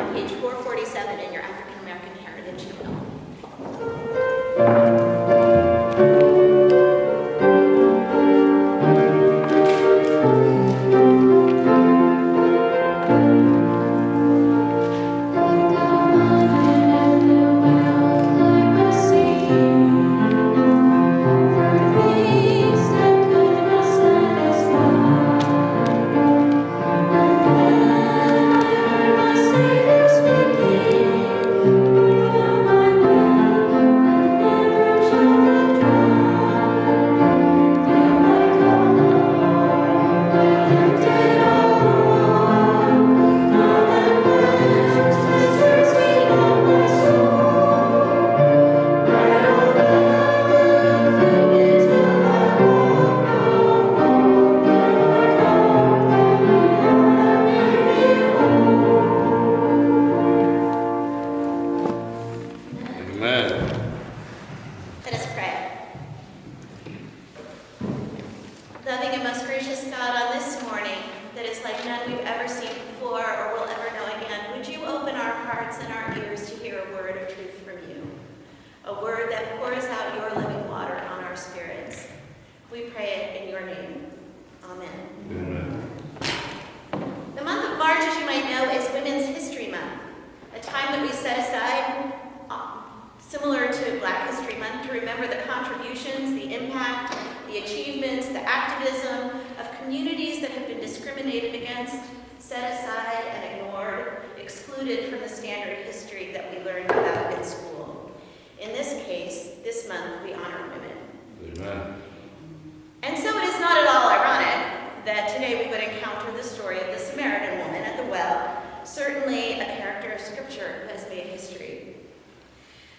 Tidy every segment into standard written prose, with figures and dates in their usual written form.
on page 447 in your African American Heritage Hymnal.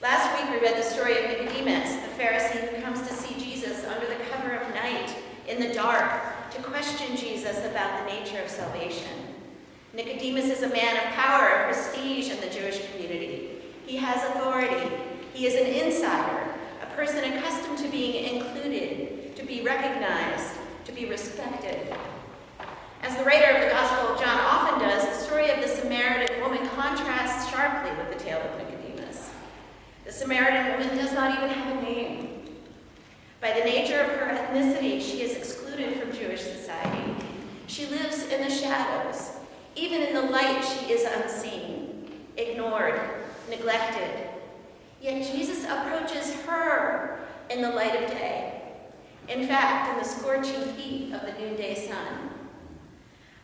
Last week we read the story of Nicodemus, the Pharisee who comes to see Jesus under the cover of night, in the dark, to question Jesus about the nature of salvation. Nicodemus is a man of power and prestige in the Jewish community. He has authority. He is an insider, a person accustomed to being included, to be recognized, to be respected. As the writer of the Gospel of John often does, the story of the Samaritan woman contrasts sharply with the tale of Nicodemus. The Samaritan woman does not even have a name. By the nature of her ethnicity, she is excluded from Jewish society. She lives in the shadows. Even in the light, she is unseen, ignored, neglected. Yet Jesus approaches her in the light of day. In fact, in the scorching heat of the noonday sun.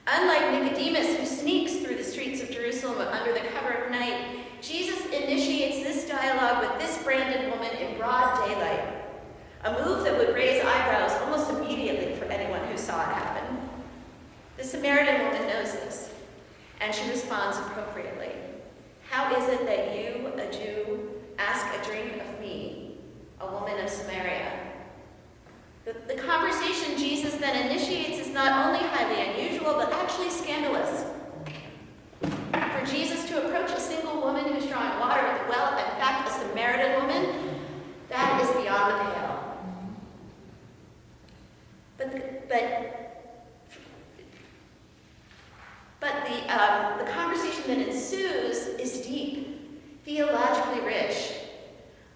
Unlike Nicodemus, who sneaks through the streets of Jerusalem under the cover of night, Jesus initiates this dialogue with this branded woman in broad daylight, a move that would raise eyebrows almost immediately for anyone who saw it happen. The Samaritan woman knows this, and she responds appropriately. How is it that you, a Jew, ask a drink of me, a woman of Samaria? The conversation Jesus then initiates is not only highly unusual, but actually scandalous. For Jesus to approach a single woman who's drawing water at the well, in fact, a Samaritan woman, that is beyond the pale. But the conversation that ensues is deep, theologically rich.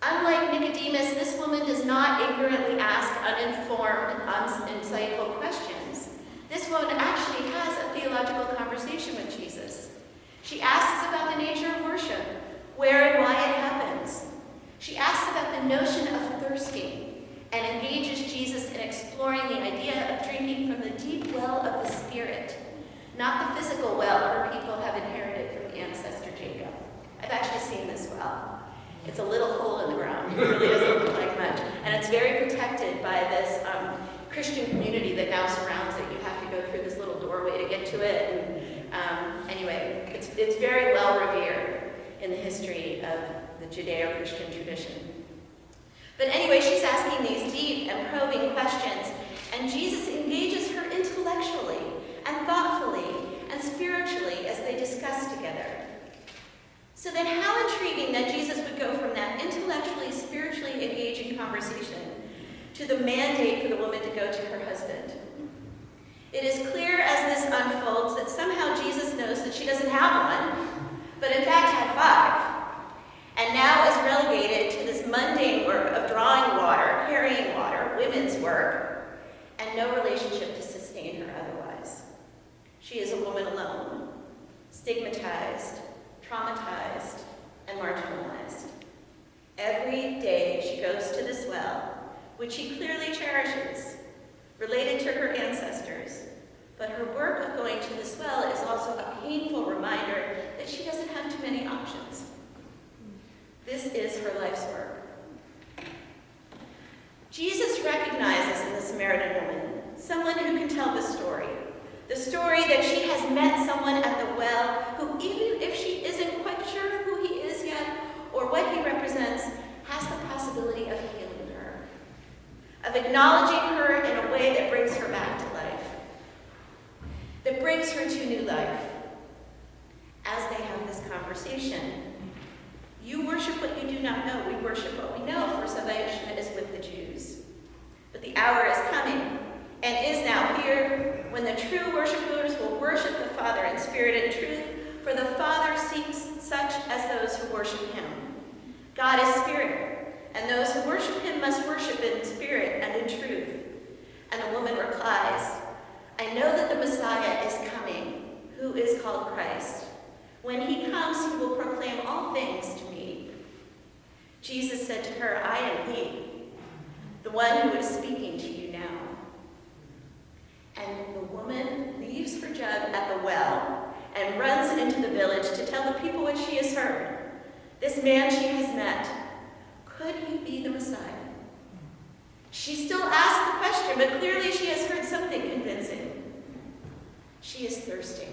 Unlike Nicodemus, this woman does not ignorantly ask uninformed, insightful questions. This woman actually has a theological conversation with Jesus. She asks about the nature of worship, where and why it happens. She asks about the notion of thirsting and engages Jesus in exploring the idea of drinking from the deep well of the Spirit, not the physical well her people have inherited from ancestor Jacob. I've actually seen this well. It's a little hole in the ground. It really doesn't look like much. And it's very protected by this Christian community that now surrounds it. You have to go through this little doorway to get to it. And anyway, it's very well revered in the history of the Judeo-Christian tradition. But anyway, she's asking these deep and probing questions, and Jesus engages her intellectually and thoughtfully and spiritually as they discuss together. So then how intriguing that Jesus would go from that intellectually, spiritually engaging conversation to the mandate for the woman to go to her husband. It is clear as this unfolds that somehow Jesus knows that she doesn't have one, but stigmatized, traumatized, and marginalized. Every day she goes to this well, which she clearly cherishes, related to her ancestors. But her work of going to this well is also a painful reminder that she doesn't have too many options. This is her life's work. Jesus recognizes in the Samaritan woman someone who can tell the story that she has met someone at the well who, even if she isn't quite sure who he is yet or what he represents, has the possibility of healing her, of acknowledging her in a way that brings her back to life, that brings her to new life. As they have this conversation, you worship what you do not know. We worship what we know, for salvation is with the Jews. But the hour is coming, and is now here, when the true worshipers will worship the Father in spirit and truth, for the Father seeks such as those who worship him. God is spirit, and those who worship him must worship in spirit and in truth. And the woman replies, I know that the Messiah is coming, who is called Christ. When he comes, he will proclaim all things to me. Jesus said to her, I am he, the one who is speaking to you now. And the woman leaves her jug at the well and runs into the village to tell the people what she has heard. This man she has met, could he be the Messiah? She still asks the question, but clearly she has heard something convincing. She is thirsty.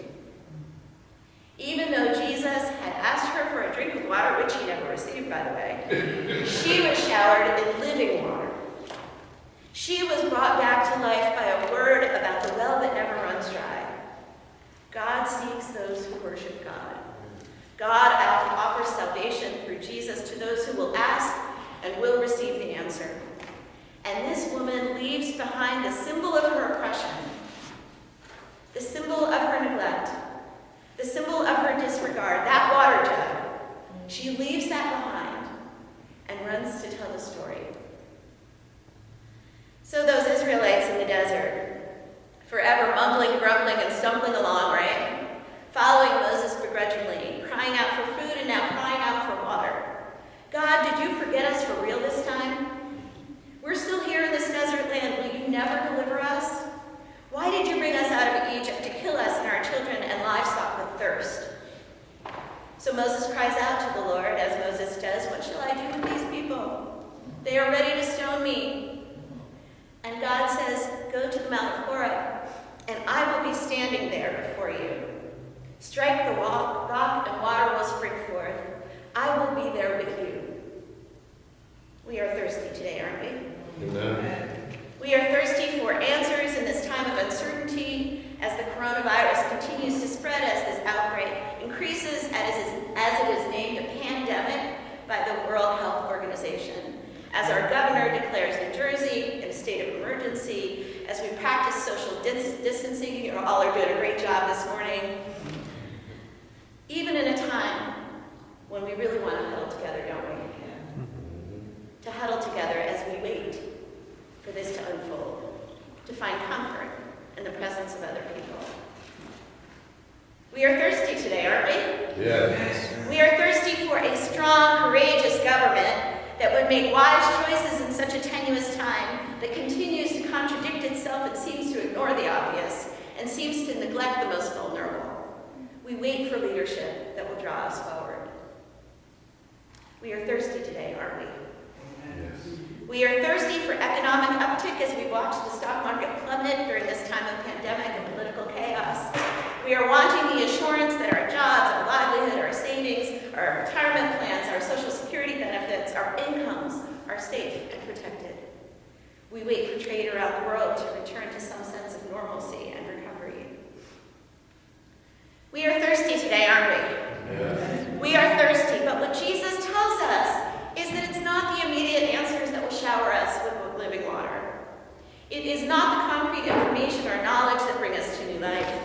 Even though Jesus had asked her for a drink of water, which she never received, by the way, she was showered in living water. She was brought back to life by a word about the well that never runs dry. God seeks those who worship God. God offers salvation through Jesus to those who will ask and will receive the answer. And this woman leaves behind the symbol of her oppression, the symbol of her neglect, the symbol of her disregard, that water jug. She leaves that behind and runs to tell the story. So those Israelites in the desert, forever mumbling, grumbling, and stumbling along, right? Following Moses begrudgingly, crying out for food and now crying out for water. God, did you forget us for real this time? We're still here in this desert land. Will you never deliver us? Why did you bring us out of Egypt to kill us and our children and livestock with thirst? So Moses cries out to the Lord, as Moses does, what shall I do with these people? They are ready to stone me. And God says, go to the Mount of Horeb, and I will be standing there before you. Strike the rock, and water will spring forth. I will be there with you. We are thirsty today, aren't we? Amen. We are thirsty for answers in this time of uncertainty, as the coronavirus continues to spread, as this outbreak increases, as it is named a pandemic by the World Health Organization. As our governor declares New Jersey in a state of emergency, as we practice social distancing, you all are doing a great job this morning. Even in a time when we really want to huddle together, don't we? To huddle together as we wait for this to unfold, to find comfort in the presence of other people. We are thirsty today, aren't we? Yes. We are thirsty for a strong, courageous government that would make wise choices in such a tenuous time, that continues to contradict itself and seems to ignore the obvious, and seems to neglect the most vulnerable. We wait for leadership that will draw us forward. We are thirsty today, aren't we? Yes. We are thirsty for economic uptick as we watch the stock market plummet during this time of pandemic and political chaos. We are wanting the assurance that our jobs, our livelihood, our savings, our retirement plans, our social security benefits, our incomes are safe and protected. We wait for trade around the world to return to some sense of normalcy and recovery. We are thirsty today, aren't we? Yes. We are thirsty, but what Jesus tells us is that it's not the immediate answers that will shower us with living water. It is not the concrete information or knowledge that bring us to new life.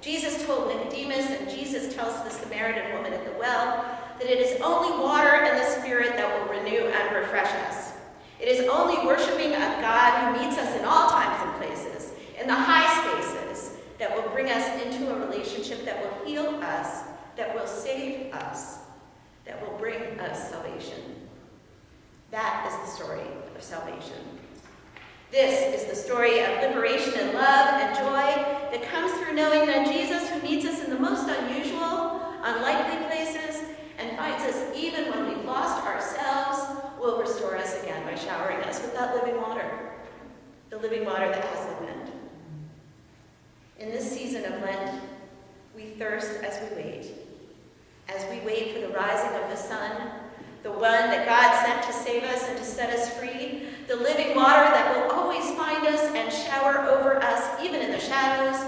Jesus told Nicodemus, and Jesus tells the Samaritan woman at the well, that it is only water and the Spirit that will renew and refresh us. It is only worshiping a God who meets us in all times and places, in the high spaces, that will bring us into a relationship that will heal us, that will save us, that will bring us salvation. That is the story of salvation. This is the story of liberation and love and joy that comes through knowing that Jesus, who meets us in the most unusual, unlikely places, and finds us even when we've lost ourselves, will restore us again by showering us with that living water, the living water that has no end. In this season of Lent, we thirst as we wait for the rising of the sun, the one that God sent to save us and to set us free, the living water that will always find us and shower over us, even in the shadows,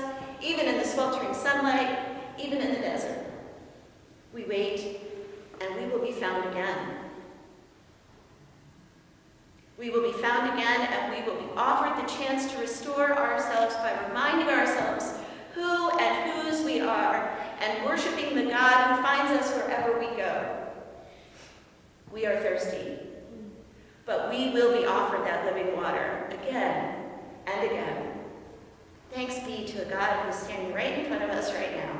even in the sweltering sunlight, even in the desert. We wait, and we will be found again. We will be found again, and we will be offered the chance to restore ourselves by reminding ourselves who and whose we are, and worshiping the God who finds us wherever we go. We are thirsty, but we will be offered that living water again and again. Thanks be to a God who is standing right in front of us right now.